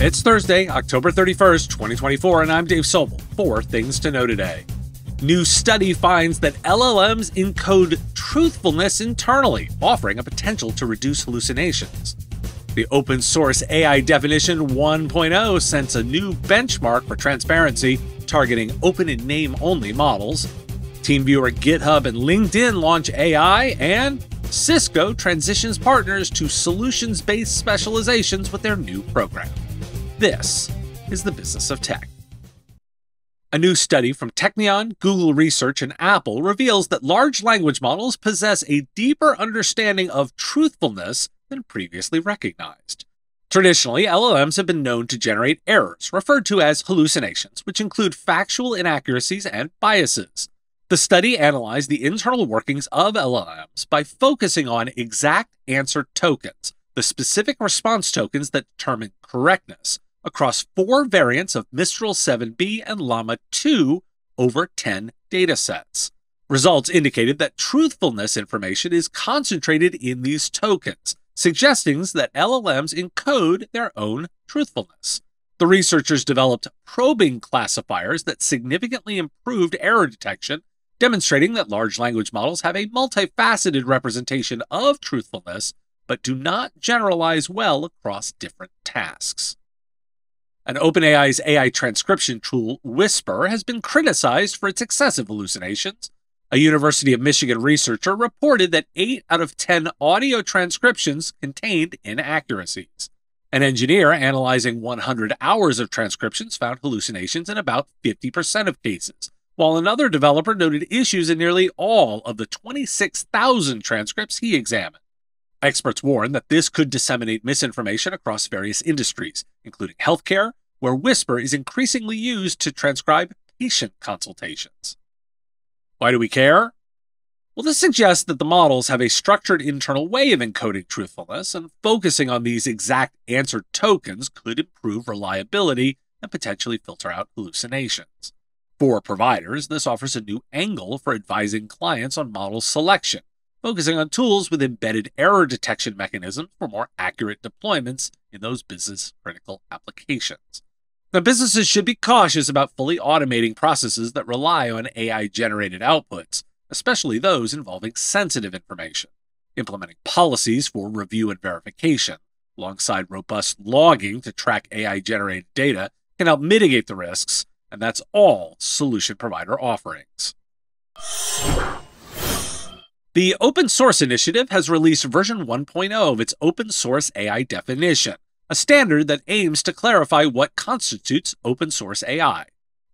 It's Thursday, October 31st, 2024, and I'm Dave Sobel. 4 things to know today. New study finds that LLMs encode truthfulness internally, offering a potential to reduce hallucinations. The open source AI definition 1.0 sets a new benchmark for transparency, targeting open and name-only models. TeamViewer GitHub and LinkedIn launch AI, and Cisco transitions partners to solutions-based specializations with their new program. This is the business of tech. A new study from Technion, Google Research, and Apple reveals that large language models possess a deeper understanding of truthfulness than previously recognized. Traditionally, LLMs have been known to generate errors, referred to as hallucinations, which include factual inaccuracies and biases. The study analyzed the internal workings of LLMs by focusing on exact answer tokens, the specific response tokens that determine correctness, across 4 variants of Mistral 7B and Llama 2 over 10 datasets. Results indicated that truthfulness information is concentrated in these tokens, suggesting that LLMs encode their own truthfulness. The researchers developed probing classifiers that significantly improved error detection, demonstrating that large language models have a multifaceted representation of truthfulness, but do not generalize well across different tasks. And OpenAI's AI transcription tool, Whisper, has been criticized for its excessive hallucinations. A University of Michigan researcher reported that 8 out of 10 audio transcriptions contained inaccuracies. An engineer analyzing 100 hours of transcriptions found hallucinations in about 50% of cases, while another developer noted issues in nearly all of the 26,000 transcripts he examined. Experts warn that this could disseminate misinformation across various industries, including healthcare, where Whisper is increasingly used to transcribe patient consultations. Why do we care? Well, this suggests that the models have a structured internal way of encoding truthfulness, and focusing on these exact answer tokens could improve reliability and potentially filter out hallucinations. For providers, this offers a new angle for advising clients on model selection, focusing on tools with embedded error detection mechanisms for more accurate deployments in those business-critical applications. Now, businesses should be cautious about fully automating processes that rely on AI-generated outputs, especially those involving sensitive information. Implementing policies for review and verification, alongside robust logging to track AI-generated data, can help mitigate the risks, and that's all solution provider offerings. The Open Source Initiative has released version 1.0 of its open source AI definition, a standard that aims to clarify what constitutes open source AI.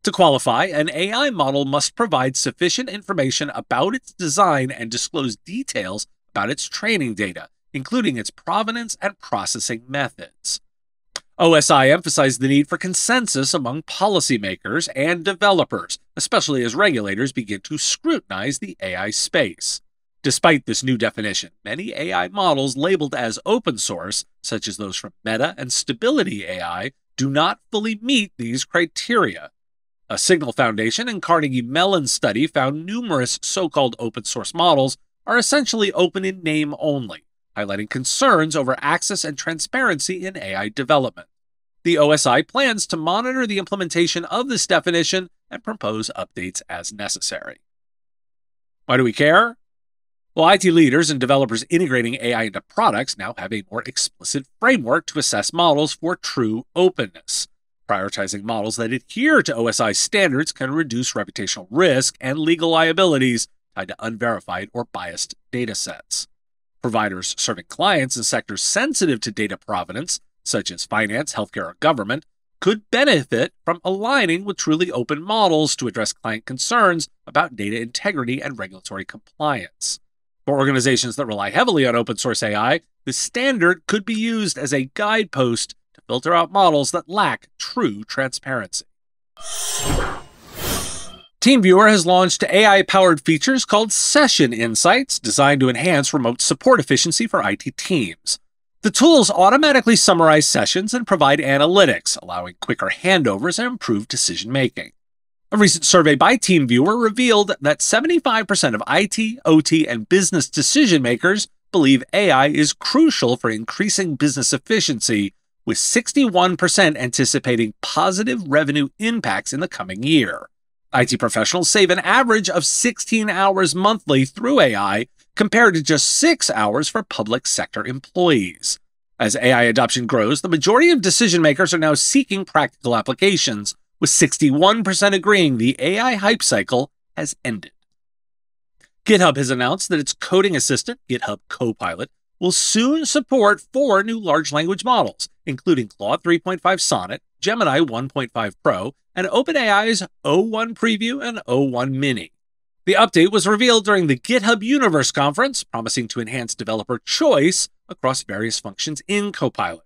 To qualify, an AI model must provide sufficient information about its design and disclose details about its training data, including its provenance and processing methods. OSI emphasized the need for consensus among policymakers and developers, especially as regulators begin to scrutinize the AI space. Despite this new definition, many AI models labeled as open source, such as those from Meta and Stability AI, do not fully meet these criteria. A Signal Foundation and Carnegie Mellon study found numerous so-called open source models are essentially open in name only, highlighting concerns over access and transparency in AI development. The OSI plans to monitor the implementation of this definition and propose updates as necessary. Why do we care? Well, IT leaders and developers integrating AI into products now have a more explicit framework to assess models for true openness. Prioritizing models that adhere to OSI standards can reduce reputational risk and legal liabilities tied to unverified or biased datasets. Providers serving clients in sectors sensitive to data provenance, such as finance, healthcare, or government, could benefit from aligning with truly open models to address client concerns about data integrity and regulatory compliance. For organizations that rely heavily on open source AI, the standard could be used as a guidepost to filter out models that lack true transparency. TeamViewer has launched AI-powered features called Session Insights, designed to enhance remote support efficiency for IT teams. The tools automatically summarize sessions and provide analytics, allowing quicker handovers and improved decision-making. A recent survey by TeamViewer revealed that 75% of IT, OT, and business decision-makers believe AI is crucial for increasing business efficiency, with 61% anticipating positive revenue impacts in the coming year. IT professionals save an average of 16 hours monthly through AI, compared to just 6 hours for public sector employees. As AI adoption grows, the majority of decision makers are now seeking practical applications, with 61% agreeing the AI hype cycle has ended. GitHub has announced that its coding assistant, GitHub Copilot, will soon support 4 new large language models, including Claude 3.5 Sonnet, Gemini 1.5 Pro, and OpenAI's O1 Preview and O1 Mini. The update was revealed during the GitHub Universe conference, promising to enhance developer choice across various functions in Copilot.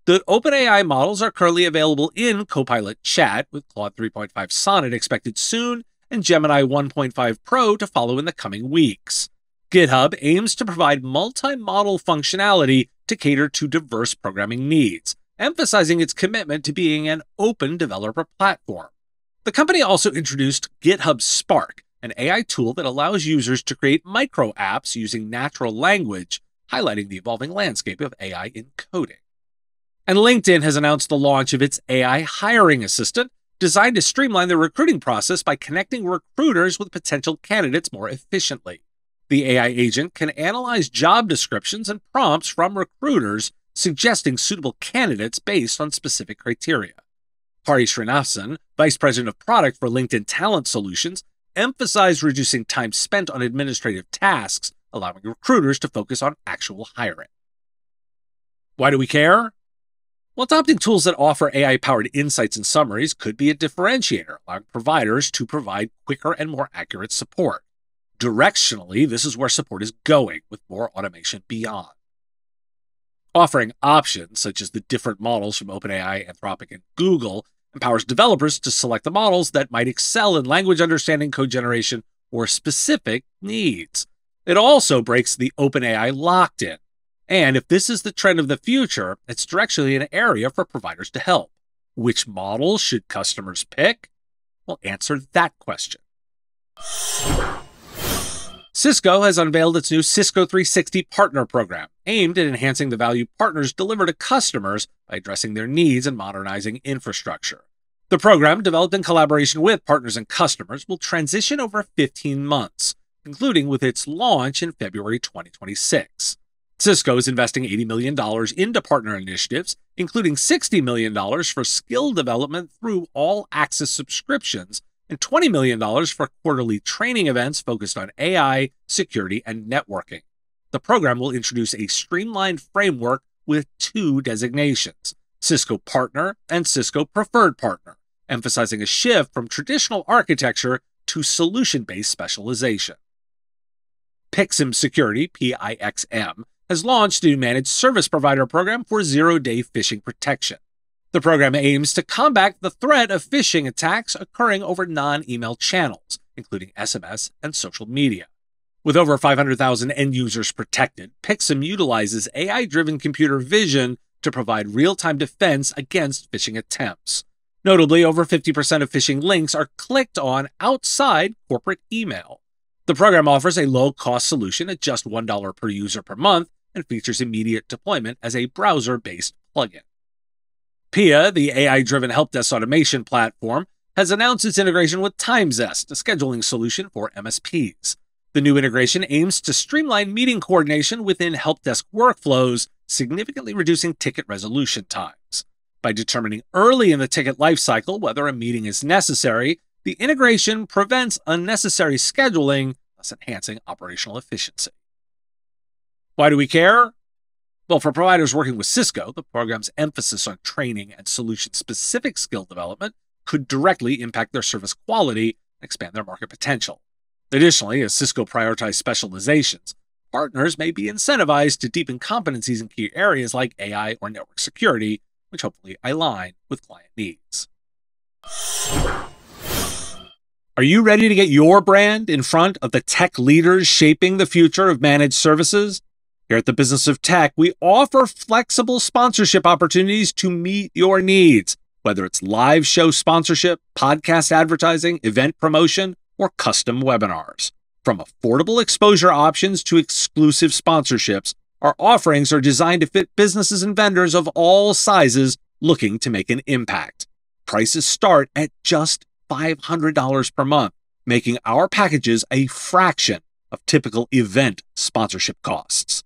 The OpenAI models are currently available in Copilot Chat, with Claude 3.5 Sonnet expected soon, and Gemini 1.5 Pro to follow in the coming weeks. GitHub aims to provide multi-model functionality to cater to diverse programming needs, emphasizing its commitment to being an open developer platform. The company also introduced GitHub Spark, an AI tool that allows users to create micro apps using natural language, highlighting the evolving landscape of AI in coding. And LinkedIn has announced the launch of its AI hiring assistant, designed to streamline the recruiting process by connecting recruiters with potential candidates more efficiently. The AI agent can analyze job descriptions and prompts from recruiters, suggesting suitable candidates based on specific criteria. Hari Srinivasan, Vice President of Product for LinkedIn Talent Solutions, emphasized reducing time spent on administrative tasks, allowing recruiters to focus on actual hiring. Why do we care? Well, adopting tools that offer AI-powered insights and summaries could be a differentiator, allowing providers to provide quicker and more accurate support. Directionally, this is where support is going, with more automation beyond. Offering options, such as the different models from OpenAI, Anthropic, and Google, empowers developers to select the models that might excel in language understanding, code generation, or specific needs. It also breaks the OpenAI locked-in. And if this is the trend of the future, it's directionally an area for providers to help. Which model should customers pick? Well, answer that question. Cisco has unveiled its new Cisco 360 Partner Program, aimed at enhancing the value partners deliver to customers by addressing their needs and modernizing infrastructure. The program, developed in collaboration with partners and customers, will transition over 15 months, concluding with its launch in February 2026. Cisco is investing $80 million into partner initiatives, including $60 million for skill development through all-access subscriptions and $20 million for quarterly training events focused on AI, security, and networking. The program will introduce a streamlined framework with 2 designations, Cisco Partner and Cisco Preferred Partner, emphasizing a shift from traditional architecture to solution-based specialization. Pixm Security, PIXM, has launched a managed service provider program for zero-day phishing protection. The program aims to combat the threat of phishing attacks occurring over non-email channels, including SMS and social media. With over 500,000 end users protected, Pixm utilizes AI-driven computer vision to provide real-time defense against phishing attempts. Notably, over 50% of phishing links are clicked on outside corporate email. The program offers a low-cost solution at just $1 per user per month and features immediate deployment as a browser-based plugin. PIA, the AI-driven help desk automation platform, has announced its integration with TimeZest, a scheduling solution for MSPs. The new integration aims to streamline meeting coordination within help desk workflows, significantly reducing ticket resolution times. By determining early in the ticket lifecycle whether a meeting is necessary, the integration prevents unnecessary scheduling, thus enhancing operational efficiency. Why do we care? Well, for providers working with Cisco, the program's emphasis on training and solution-specific skill development could directly impact their service quality and expand their market potential. Additionally, as Cisco prioritizes specializations, partners may be incentivized to deepen competencies in key areas like AI or network security, which hopefully align with client needs. Are you ready to get your brand in front of the tech leaders shaping the future of managed services? Here at the Business of Tech, we offer flexible sponsorship opportunities to meet your needs, whether it's live show sponsorship, podcast advertising, event promotion, or custom webinars. From affordable exposure options to exclusive sponsorships, Our offerings are designed to fit businesses and vendors of all sizes looking to make an impact. Prices start at just $500 per month, making our packages a fraction of typical event sponsorship costs.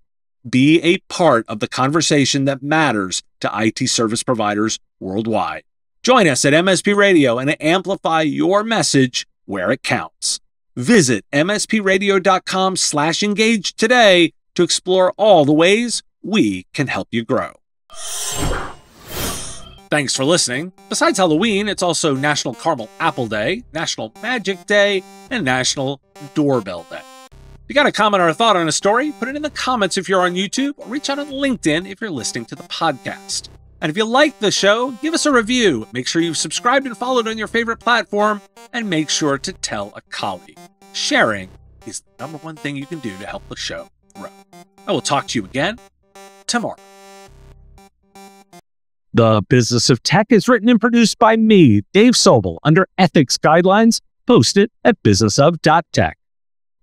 Be a part of the conversation that matters to IT service providers worldwide. Join us at MSP Radio and amplify your message where it counts. Visit mspradio.com/engage today to explore all the ways we can help you grow. Thanks for listening. Besides Halloween, it's also National Caramel Apple Day, National Magic Day, and National Doorbell Day. If you got a comment or a thought on a story, put it in the comments if you're on YouTube, or reach out on LinkedIn if you're listening to the podcast. And if you like the show, give us a review. Make sure you've subscribed and followed on your favorite platform, and make sure to tell a colleague. Sharing is the number one thing you can do to help the show grow. I will talk to you again tomorrow. The Business of Tech is written and produced by me, Dave Sobel, under ethics guidelines posted at businessof.tech.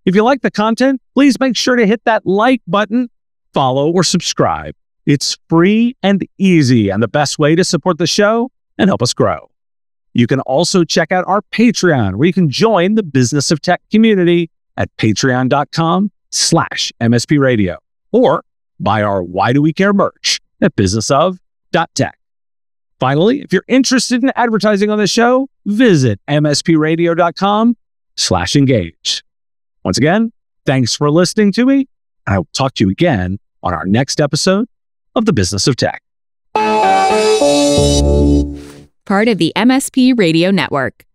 If you like the content, please make sure to hit that like button, follow, or subscribe. It's free and easy and the best way to support the show and help us grow. You can also check out our Patreon, where you can join the Business of Tech community at patreon.com/MSP Radio, or buy our Why Do We Care merch at businessof.tech. Finally, if you're interested in advertising on the show, visit mspradio.com/engage. Once again, thanks for listening to me, and I will talk to you again on our next episode of The Business of Tech. Part of the MSP Radio Network.